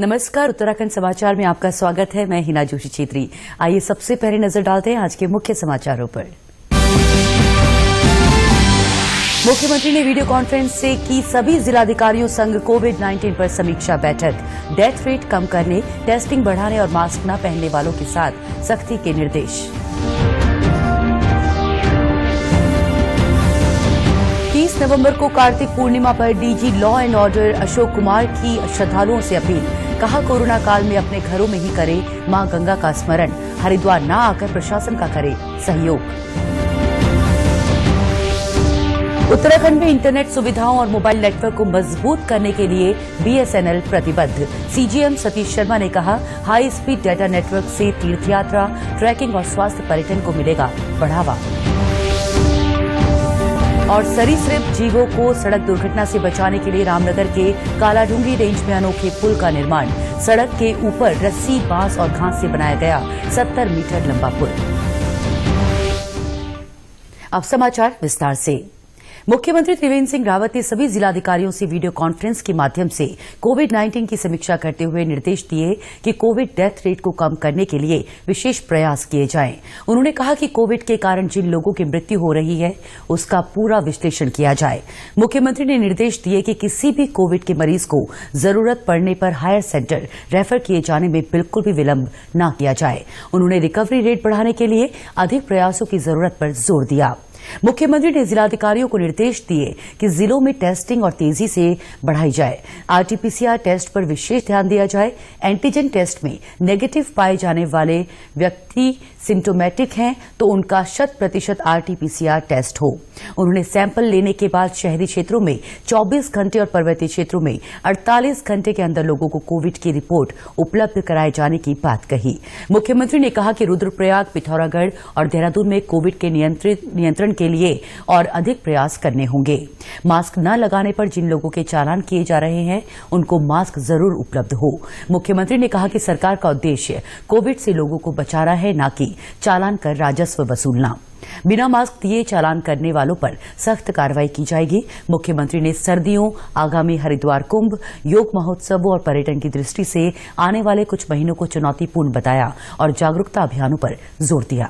नमस्कार, उत्तराखंड समाचार में आपका स्वागत है। मैं हिना जोशी छेत्री। आइए सबसे पहले नजर डालते हैं आज के मुख्य समाचारों पर। मुख्यमंत्री ने वीडियो कॉन्फ्रेंस से की सभी जिलाधिकारियों संग कोविड-19 पर समीक्षा बैठक। डेथ रेट कम करने, टेस्टिंग बढ़ाने और मास्क न पहनने वालों के साथ सख्ती के निर्देश। 30 नवंबर को कार्तिक पूर्णिमा पर DG law and order Ashok Kumar की श्रद्धालुओं से अपील। कहा, कोरोना काल में अपने घरों में ही करें मां गंगा का स्मरण, हरिद्वार न आकर प्रशासन का करे सहयोग। उत्तराखंड में इंटरनेट सुविधाओं और मोबाइल नेटवर्क को मजबूत करने के लिए बीएसएनएल प्रतिबद्ध। सीजीएम सतीश शर्मा ने कहा, हाई स्पीड डेटा नेटवर्क से तीर्थयात्रा, ट्रैकिंग और स्वास्थ्य पर्यटन को मिलेगा बढ़ावा। और सरीसृप जीवों को सड़क दुर्घटना से बचाने के लिए रामनगर के कालाडूंगरी रेंज में अनोखे पुल का निर्माण। सड़क के ऊपर रस्सी, बांस और घास से बनाया गया 70 मीटर लंबा पुल। अब समाचार विस्तार से। मुख्यमंत्री त्रिवेंद्र सिंह रावत ने सभी जिलाधिकारियों से वीडियो कॉन्फ्रेंस के माध्यम से कोविड-19 की समीक्षा करते हुए निर्देश दिए कि कोविड डेथ रेट को कम करने के लिए विशेष प्रयास किए जाएं। उन्होंने कहा कि कोविड के कारण जिन लोगों की मृत्यु हो रही है उसका पूरा विश्लेषण किया जाए। मुख्यमंत्री ने निर्देश दिए कि किसी भी कोविड के मरीज को जरूरत पड़ने पर हायर सेंटर रेफर किए जाने में बिल्कुल भी विलंब न किया जाए। उन्होंने रिकवरी रेट बढ़ाने के लिए अधिक प्रयासों की जरूरत पर जोर दिया। मुख्यमंत्री ने जिलाधिकारियों को निर्देश दिए कि जिलों में टेस्टिंग और तेजी से बढ़ाई जाए। आरटीपीसीआर टेस्ट पर विशेष ध्यान दिया जाए। एंटीजन टेस्ट में नेगेटिव पाए जाने वाले व्यक्ति सिम्टोमेटिक हैं तो उनका 100% आरटीपीसीआर टेस्ट हो। उन्होंने सैंपल लेने के बाद शहरी क्षेत्रों में 24 घंटे और पर्वतीय क्षेत्रों में 48 घंटे के अंदर लोगों को कोविड की रिपोर्ट उपलब्ध कराए जाने की बात कही। मुख्यमंत्री ने कहा कि रुद्रप्रयाग, पिथौरागढ़ और देहरादून में कोविड के नियंत्रण के लिए और अधिक प्रयास करने होंगे। मास्क न लगाने पर जिन लोगों के चालान किए जा रहे हैं उनको मास्क जरूर उपलब्ध हो। मुख्यमंत्री ने कहा कि सरकार का उद्देश्य कोविड से लोगों को बचाना है, न कि चालान कर राजस्व वसूलना। बिना मास्क दिए चालान करने वालों पर सख्त कार्रवाई की जाएगी। मुख्यमंत्री ने सर्दियों, आगामी हरिद्वार कुंभ, योग महोत्सव और पर्यटन की दृष्टि से आने वाले कुछ महीनों को चुनौतीपूर्ण बताया और जागरूकता अभियानों पर जोर दिया।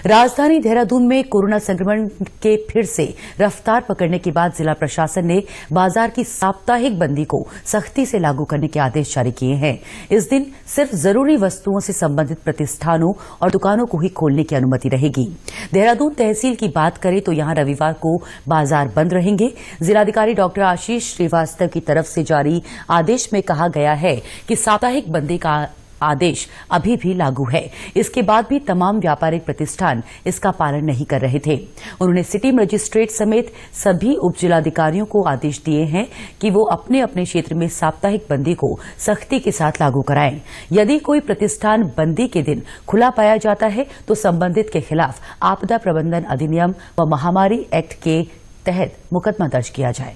राजधानी देहरादून में कोरोना संक्रमण के फिर से रफ्तार पकड़ने के बाद जिला प्रशासन ने बाजार की साप्ताहिक बंदी को सख्ती से लागू करने के आदेश जारी किए हैं। इस दिन सिर्फ जरूरी वस्तुओं से संबंधित प्रतिष्ठानों और दुकानों को ही खोलने की अनुमति रहेगी। देहरादून तहसील की बात करें तो यहां रविवार को बाजार बंद रहेंगे। जिलाधिकारी डॉक्टर आशीष श्रीवास्तव की तरफ से जारी आदेश में कहा गया है कि साप्ताहिक बंदी का आदेश अभी भी लागू है। इसके बाद भी तमाम व्यापारिक प्रतिष्ठान इसका पालन नहीं कर रहे थे। उन्होंने सिटी मजिस्ट्रेट समेत सभी उप जिलाधिकारियों को आदेश दिए हैं कि वो अपने अपने क्षेत्र में साप्ताहिक बंदी को सख्ती के साथ लागू कराएं। यदि कोई प्रतिष्ठान बंदी के दिन खुला पाया जाता है तो संबंधित के खिलाफ आपदा प्रबंधन अधिनियम व महामारी एक्ट के तहत मुकदमा दर्ज किया जाए।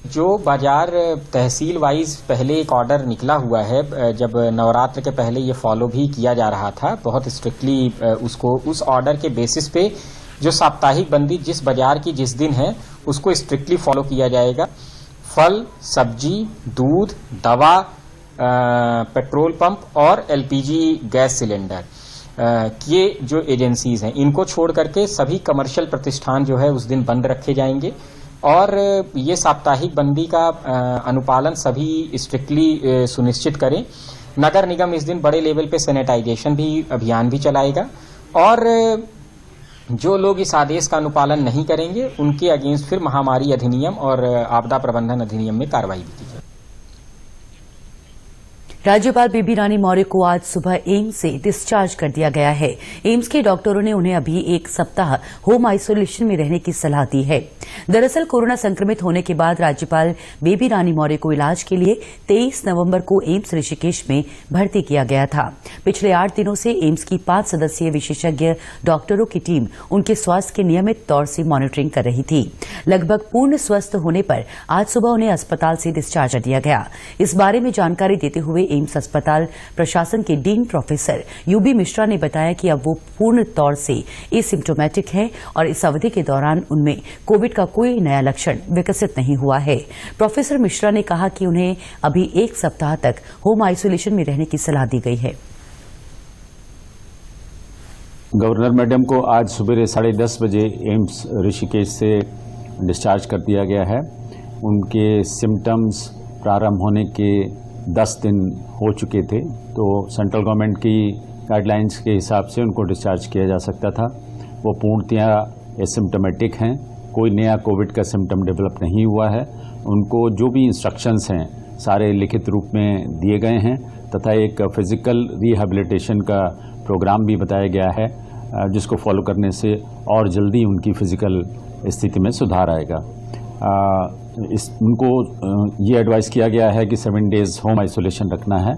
जो बाजार तहसील वाइज पहले एक ऑर्डर निकला हुआ है, जब नवरात्र के पहले ये फॉलो भी किया जा रहा था बहुत स्ट्रिक्टली, उसको उस ऑर्डर के बेसिस पे जो साप्ताहिक बंदी जिस बाजार की जिस दिन है उसको स्ट्रिक्टली फॉलो किया जाएगा। फल, सब्जी, दूध, दवा, पेट्रोल पंप और एलपीजी गैस सिलेंडर, ये जो एजेंसीज हैं इनको छोड़ करके सभी कमर्शियल प्रतिष्ठान जो है उस दिन बंद रखे जाएंगे और ये साप्ताहिक बंदी का अनुपालन सभी स्ट्रिक्टली सुनिश्चित करें। नगर निगम इस दिन बड़े लेवल पे सैनिटाइजेशन भी अभियान भी चलाएगा और जो लोग इस आदेश का अनुपालन नहीं करेंगे उनके अगेंस्ट फिर महामारी अधिनियम और आपदा प्रबंधन अधिनियम में कार्रवाई भी की जाए। राज्यपाल बेबी रानी मौर्य को आज सुबह एम्स से डिस्चार्ज कर दिया गया है। एम्स के डॉक्टरों ने उन्हें अभी एक सप्ताह होम आइसोलेशन में रहने की सलाह दी है। दरअसल कोरोना संक्रमित होने के बाद राज्यपाल बेबी रानी मौर्य को इलाज के लिए 23 नवंबर को एम्स ऋषिकेश में भर्ती किया गया था। पिछले 8 दिनों से एम्स की 5 सदस्यीय विशेषज्ञ डॉक्टरों की टीम उनके स्वास्थ्य की नियमित तौर से मॉनिटरिंग कर रही थी। लगभग पूर्ण स्वस्थ होने पर आज सुबह उन्हें अस्पताल से डिस्चार्ज कर दिया गया। इस बारे में जानकारी देते हुए एम्स अस्पताल प्रशासन के डीन प्रोफेसर यूबी मिश्रा ने बताया कि अब वो पूर्ण तौर से एसिम्प्टोमेटिक हैं और इस अवधि के दौरान उनमें कोविड का कोई नया लक्षण विकसित नहीं हुआ है। प्रोफेसर मिश्रा ने कहा कि उन्हें अभी 1 सप्ताह तक होम आइसोलेशन में रहने की सलाह दी गई है। गवर्नर मैडम को आज सुबह 10:30 बजे एम्स ऋषिकेश से डिस्चार्ज कर दिया गया है। उनके सिम्टम्स प्रारंभ होने के 10 दिन हो चुके थे, तो सेंट्रल गवर्नमेंट की गाइडलाइंस के हिसाब से उनको डिस्चार्ज किया जा सकता था। वो पूर्णतया एसिम्प्टोमेटिक हैं, कोई नया कोविड का सिम्टम डेवलप नहीं हुआ है। उनको जो भी इंस्ट्रक्शंस हैं सारे लिखित रूप में दिए गए हैं तथा एक फिजिकल रिहैबिलिटेशन का प्रोग्राम भी बताया गया है, जिसको फॉलो करने से और जल्दी उनकी फिजिकल स्थिति में सुधार आएगा। उनको ये एडवाइस किया गया है कि 7 डेज होम आइसोलेशन रखना है।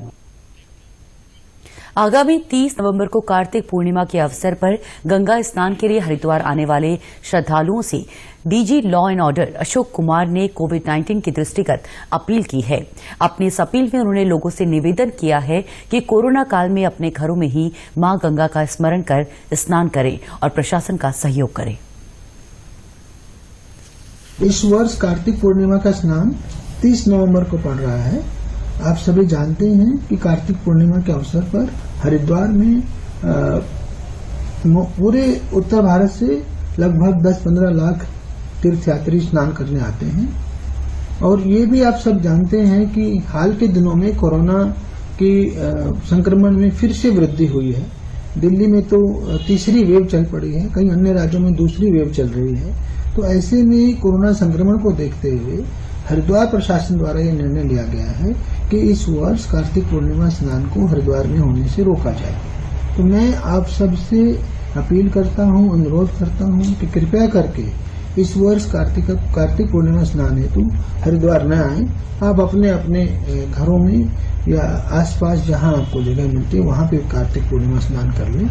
आगामी 30 नवंबर को कार्तिक पूर्णिमा के अवसर पर गंगा स्नान के लिए हरिद्वार आने वाले श्रद्धालुओं से DG law and order Ashok Kumar ने कोविड-19 के दृष्टिगत अपील की है। अपनी इस अपील में उन्होंने लोगों से निवेदन किया है कि कोरोना काल में अपने घरों में ही मां गंगा का स्मरण कर स्नान करें और प्रशासन का सहयोग करें। इस वर्ष कार्तिक पूर्णिमा का स्नान 30 नवंबर को पड़ रहा है। आप सभी जानते हैं कि कार्तिक पूर्णिमा के अवसर पर हरिद्वार में पूरे उत्तर भारत से लगभग 10-15 लाख तीर्थयात्री स्नान करने आते हैं। और ये भी आप सब जानते हैं कि हाल के दिनों में कोरोना की संक्रमण में फिर से वृद्धि हुई है। दिल्ली में तो तीसरी वेव चल पड़ी है, कई अन्य राज्यों में दूसरी वेव चल रही है। तो ऐसे में कोरोना संक्रमण को देखते हुए हरिद्वार प्रशासन द्वारा यह निर्णय लिया गया है कि इस वर्ष कार्तिक पूर्णिमा स्नान को हरिद्वार में होने से रोका जाए। तो मैं आप सबसे अपील करता हूं, अनुरोध करता हूं कि कृपया करके इस वर्ष कार्तिक पूर्णिमा स्नान हेतु हरिद्वार न आए। आप अपने अपने घरों में या आसपास जहां आपको जगह मिलती है वहां पे कार्तिक पूर्णिमा स्नान कर लें,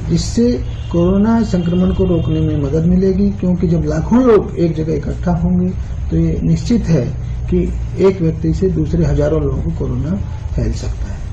जिससे कोरोना संक्रमण को रोकने में मदद मिलेगी। क्योंकि जब लाखों लोग एक जगह इकट्ठा होंगे तो ये निश्चित है कि एक व्यक्ति से दूसरे हजारों लोगों को कोरोना फैल सकता है।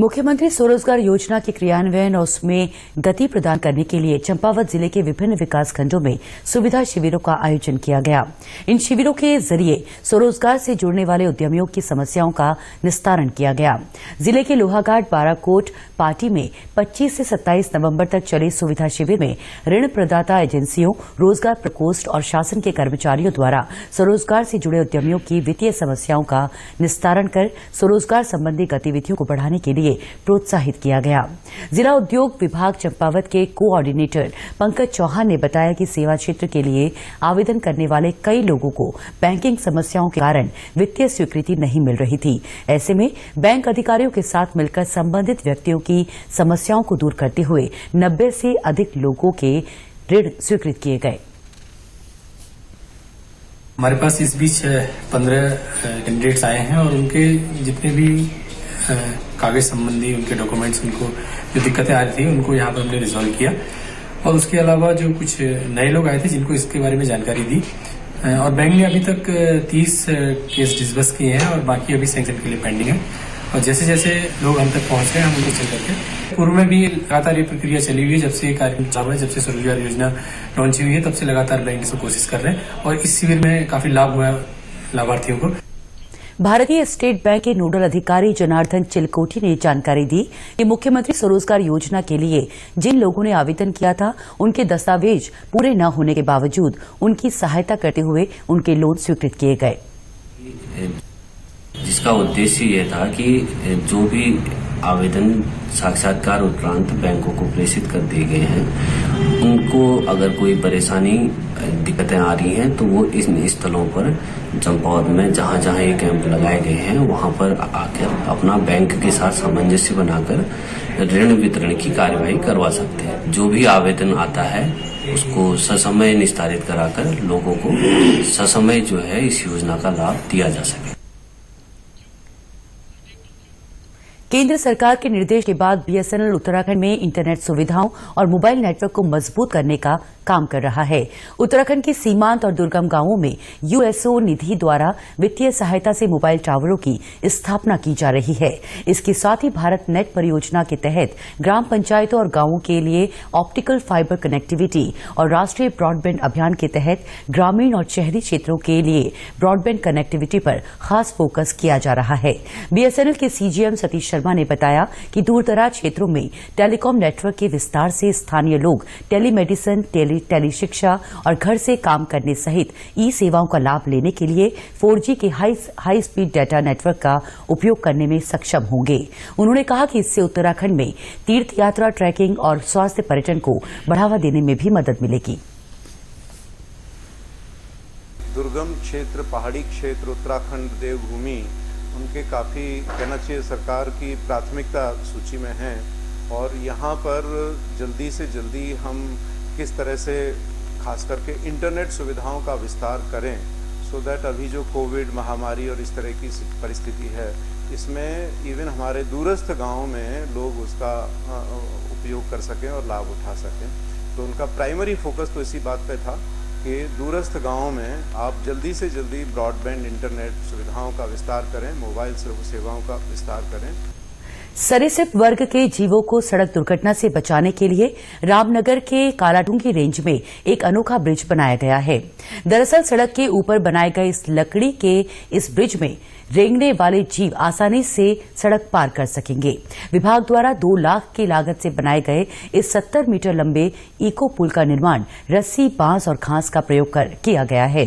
मुख्यमंत्री स्वरोजगार योजना के क्रियान्वयन और उसमें गति प्रदान करने के लिए चंपावत जिले के विभिन्न विकासखंडों में सुविधा शिविरों का आयोजन किया गया। इन शिविरों के जरिए स्वरोजगार से जुड़ने वाले उद्यमियों की समस्याओं का निस्तारण किया गया। जिले के लोहाघाट, बाराकोट, पाटी में 25 से 27 नवंबर तक चले सुविधा शिविर में ऋण प्रदाता एजेंसियों, रोजगार प्रकोष्ठ और शासन के कर्मचारियों द्वारा स्वरोजगार से जुड़े उद्यमियों की वित्तीय समस्याओं का निस्तारण कर स्वरोजगार संबंधी गतिविधियों को बढ़ाने के लिए प्रोत्साहित किया गया। जिला उद्योग विभाग चंपावत के कोऑर्डिनेटर पंकज चौहान ने बताया कि सेवा क्षेत्र के लिए आवेदन करने वाले कई लोगों को बैंकिंग समस्याओं के कारण वित्तीय स्वीकृति नहीं मिल रही थी। ऐसे में बैंक अधिकारियों के साथ मिलकर संबंधित व्यक्तियों की समस्याओं को दूर करते हुए 90 से अधिक लोगों के ऋण स्वीकृत किए गए। हमारे पास इस बीच 15 कैंडिडेट्स आए हैं और उनके जितने भी कागज संबंधी उनके डॉक्यूमेंट्स, उनको जो दिक्कतें आ रही थी उनको यहाँ पर हमने रिजॉल्व किया। और उसके अलावा जो कुछ नए लोग आए थे जिनको इसके बारे में जानकारी दी और बैंक ने अभी तक 30 केस डिसबर्स किए हैं और बाकी अभी सैंक्शन के लिए पेंडिंग है। और जैसे जैसे लोग हम तक पहुंच रहे हैं हम उनको चल करके पूर्व में भी लगातार ये प्रक्रिया चली हुई है। जब से ये कार्यक्रम चालू है, जब से स्वरोजगार योजना लॉन्च हुई है, तब से लगातार बैंक इसको कोशिश कर रहे हैं और इस शिविर में काफी लाभ हुआ है लाभार्थियों को। भारतीय स्टेट बैंक के नोडल अधिकारी जनार्दन चिलकोटी ने जानकारी दी कि मुख्यमंत्री स्वरोजगार योजना के लिए जिन लोगों ने आवेदन किया था उनके दस्तावेज पूरे न होने के बावजूद उनकी सहायता करते हुए उनके लोन स्वीकृत किए गए, जिसका उद्देश्य यह था कि जो भी आवेदन साक्षात्कार उपरांत बैंकों को प्रेषित कर दिए गए हैं उनको अगर कोई परेशानी दिक्कतें आ रही हैं तो वो इन स्थलों पर चंपावत में जहां जहां ये कैंप लगाए गए हैं वहां पर आकर अपना बैंक के साथ सामंजस्य बनाकर ऋण वितरण की कार्यवाही करवा सकते हैं। जो भी आवेदन आता है उसको ससमय निस्तारित कराकर लोगों को ससमय जो है इस योजना का लाभ दिया जा सके। केंद्र सरकार के निर्देश के बाद बीएसएनएल उत्तराखंड में इंटरनेट सुविधाओं और मोबाइल नेटवर्क को मजबूत करने का काम कर रहा है। उत्तराखंड के सीमांत और दुर्गम गांवों में यूएसओ निधि द्वारा वित्तीय सहायता से मोबाइल टावरों की स्थापना की जा रही है। इसके साथ ही भारत नेट परियोजना के तहत ग्राम पंचायतों और गांवों के लिए ऑप्टिकल फाइबर कनेक्टिविटी और राष्ट्रीय ब्रॉडबैंड अभियान के तहत ग्रामीण और शहरी क्षेत्रों के लिए ब्रॉडबैंड कनेक्टिविटी पर खास फोकस किया जा रहा है। बीएसएनएल के सीजीएम सतीश शर्मा ने बताया कि दूरदराज क्षेत्रों में टेलीकॉम नेटवर्क के विस्तार से स्थानीय लोग टेलीमेडिसिन, टेली शिक्षा और घर से काम करने सहित ई सेवाओं का लाभ लेने के लिए 4G के हाई स्पीड डेटा नेटवर्क का उपयोग करने में सक्षम होंगे। उन्होंने कहा कि इससे उत्तराखंड में तीर्थ यात्रा, ट्रैकिंग और स्वास्थ्य पर्यटन को बढ़ावा देने में भी मदद मिलेगी। दुर्गम क्षेत्र, पहाड़ी क्षेत्र, उत्तराखंड, देवभूमि उनके काफ़ी कहना चाहिए सरकार की प्राथमिकता सूची में हैं और यहाँ पर जल्दी से जल्दी हम किस तरह से खास करके इंटरनेट सुविधाओं का विस्तार करें सो दैट अभी जो कोविड महामारी और इस तरह की परिस्थिति है इसमें इवन हमारे दूरस्थ गाँव में लोग उसका उपयोग कर सकें और लाभ उठा सकें। तो उनका प्राइमरी फोकस तो इसी बात पे था कि दूरस्थ गाँव में आप जल्दी से जल्दी ब्रॉडबैंड इंटरनेट सुविधाओं का विस्तार करें, मोबाइल सेवाओं का विस्तार करें। सरीसृप वर्ग के जीवों को सड़क दुर्घटना से बचाने के लिए रामनगर के कालाडूंगी रेंज में एक अनोखा ब्रिज बनाया गया है। दरअसल सड़क के ऊपर बनाए गए इस लकड़ी के इस ब्रिज में रेंगने वाले जीव आसानी से सड़क पार कर सकेंगे। विभाग द्वारा 2 लाख की लागत से बनाए गए इस 70 मीटर लंबे इको पुल का निर्माण रस्सी, बांस और घास का प्रयोग कर किया गया है।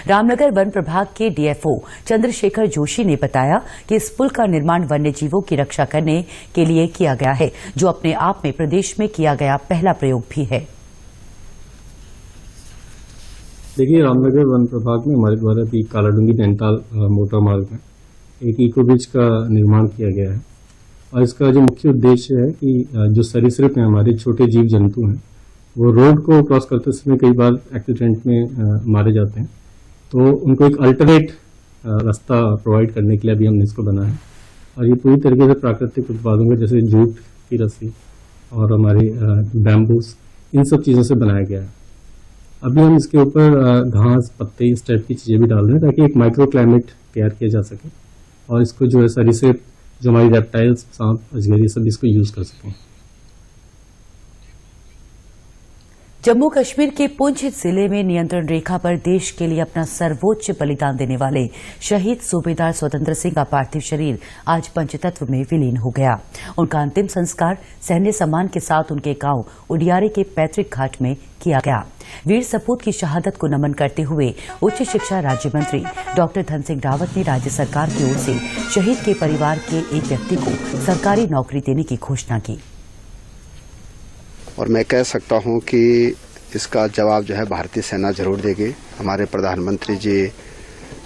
रामनगर वन प्रभाग के डीएफओ चंद्रशेखर जोशी ने बताया कि इस पुल का निर्माण वन्य जीवों की रक्षा करने के लिए किया गया है, जो अपने आप में प्रदेश में किया गया पहला प्रयोग भी है। देखिए, रामनगर वन प्रभाग में हमारे द्वारा भी कालाडूंगी नैनीताल मोटर मार्ग में एक इको ब्रिज का निर्माण किया गया है और इसका जो मुख्य उद्देश्य है कि जो सरीसृप हैं, हमारे छोटे जीव जंतु हैं, वो रोड को क्रॉस करते समय कई बार एक्सीडेंट में मारे जाते हैं, तो उनको एक अल्टरनेट रास्ता प्रोवाइड करने के लिए अभी हमने इसको बनाया है और ये पूरी तरीके से प्राकृतिक उत्पादों के जैसे जूट की रस्सी और हमारी बैम्बूस, इन सब चीज़ों से बनाया गया है। अभी हम इसके ऊपर घास, पत्ते, इस टाइप की चीज़ें भी डाल रहे हैं ताकि एक माइक्रो क्लाइमेट तैयार किया जा सके और इसको जो है सरीसृप, जो हमारी रेप्टाइल्स, सांप, अजगर, ये सब इसको यूज कर सकें। जम्मू कश्मीर के पुंछ जिले में नियंत्रण रेखा पर देश के लिए अपना सर्वोच्च बलिदान देने वाले शहीद सूबेदार स्वतंत्र सिंह का पार्थिव शरीर आज पंचतत्व में विलीन हो गया। उनका अंतिम संस्कार सैन्य सम्मान के साथ उनके गांव उडियारे के पैतृक घाट में किया गया। वीर सपूत की शहादत को नमन करते हुए उच्च शिक्षा राज्य मंत्री डॉक्टर धन सिंह रावत ने राज्य सरकार की ओर से शहीद के परिवार के एक व्यक्ति को सरकारी नौकरी देने की घोषणा की। और मैं कह सकता हूं कि इसका जवाब जो है भारतीय सेना जरूर देगी। हमारे प्रधानमंत्री जी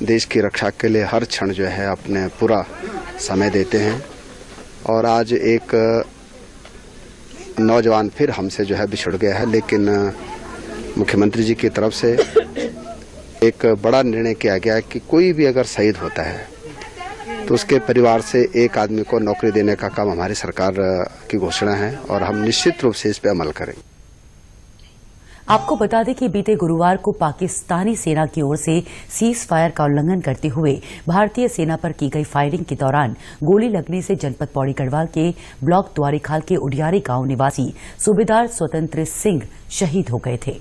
देश की रक्षा के लिए हर क्षण जो है अपने पूरा समय देते हैं और आज एक नौजवान फिर हमसे जो है बिछुड़ गया है, लेकिन मुख्यमंत्री जी की तरफ से एक बड़ा निर्णय किया गया कि कोई भी अगर शहीद होता है तो उसके परिवार से एक आदमी को नौकरी देने का काम हमारी सरकार की घोषणा है और हम निश्चित रूप से इस पर अमल करेंगे। आपको बता दें कि बीते गुरुवार को पाकिस्तानी सेना की ओर से सीज फायर का उल्लंघन करते हुए भारतीय सेना पर की गई फायरिंग के दौरान गोली लगने से जनपद पौड़ी गढ़वाल के ब्लॉक द्वारीखाल के उडियारी गांव निवासी सूबेदार स्वतंत्र सिंह शहीद हो गए थे।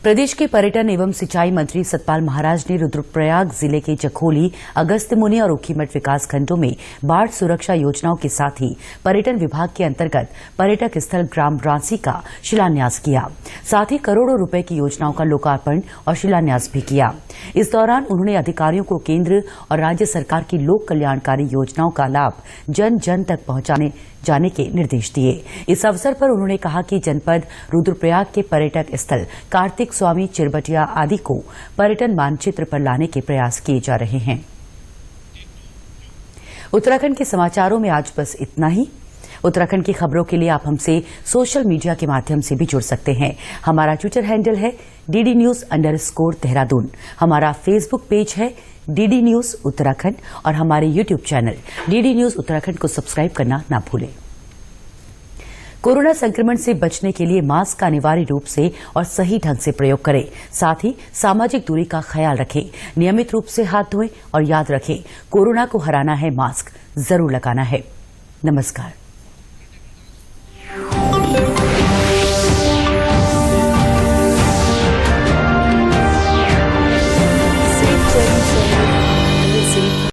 प्रदेश के पर्यटन एवं सिंचाई मंत्री सतपाल महाराज ने रुद्रप्रयाग जिले के जखोली, अगस्त्यमुनि और ऊखीमठ विकास खंडों में बाढ़ सुरक्षा योजनाओं के साथ ही पर्यटन विभाग के अंतर्गत पर्यटक स्थल ग्राम रांसी का शिलान्यास किया। साथ ही करोड़ों रुपए की योजनाओं का लोकार्पण और शिलान्यास भी किया। इस दौरान उन्होंने अधिकारियों को केंद्र और राज्य सरकार की लोक कल्याणकारी योजनाओं का लाभ जन जन तक पहुंचाने जाने के निर्देश दिए। इस अवसर पर उन्होंने कहा कि जनपद रुद्रप्रयाग के पर्यटक स्थल कार्तिक स्वामी, चिरबटिया आदि को पर्यटन मानचित्र पर लाने के प्रयास किए जा रहे हैं। उत्तराखंड के समाचारों में आज बस इतना ही। उत्तराखंड की खबरों के लिए आप हमसे सोशल मीडिया के माध्यम से भी जुड़ सकते हैं। हमारा ट्विटर हैंडल है DD News_देहरादून। हमारा फेसबुक पेज है DD News उत्तराखंड और हमारे YouTube channel DD News Uttarakhand को सब्सक्राइब करना ना भूलें। कोरोना संक्रमण से बचने के लिए मास्क का अनिवार्य रूप से और सही ढंग से प्रयोग करें। साथ ही सामाजिक दूरी का ख्याल रखें, नियमित रूप से हाथ धोएं और याद रखें, कोरोना को हराना है, मास्क जरूर लगाना है। नमस्कार।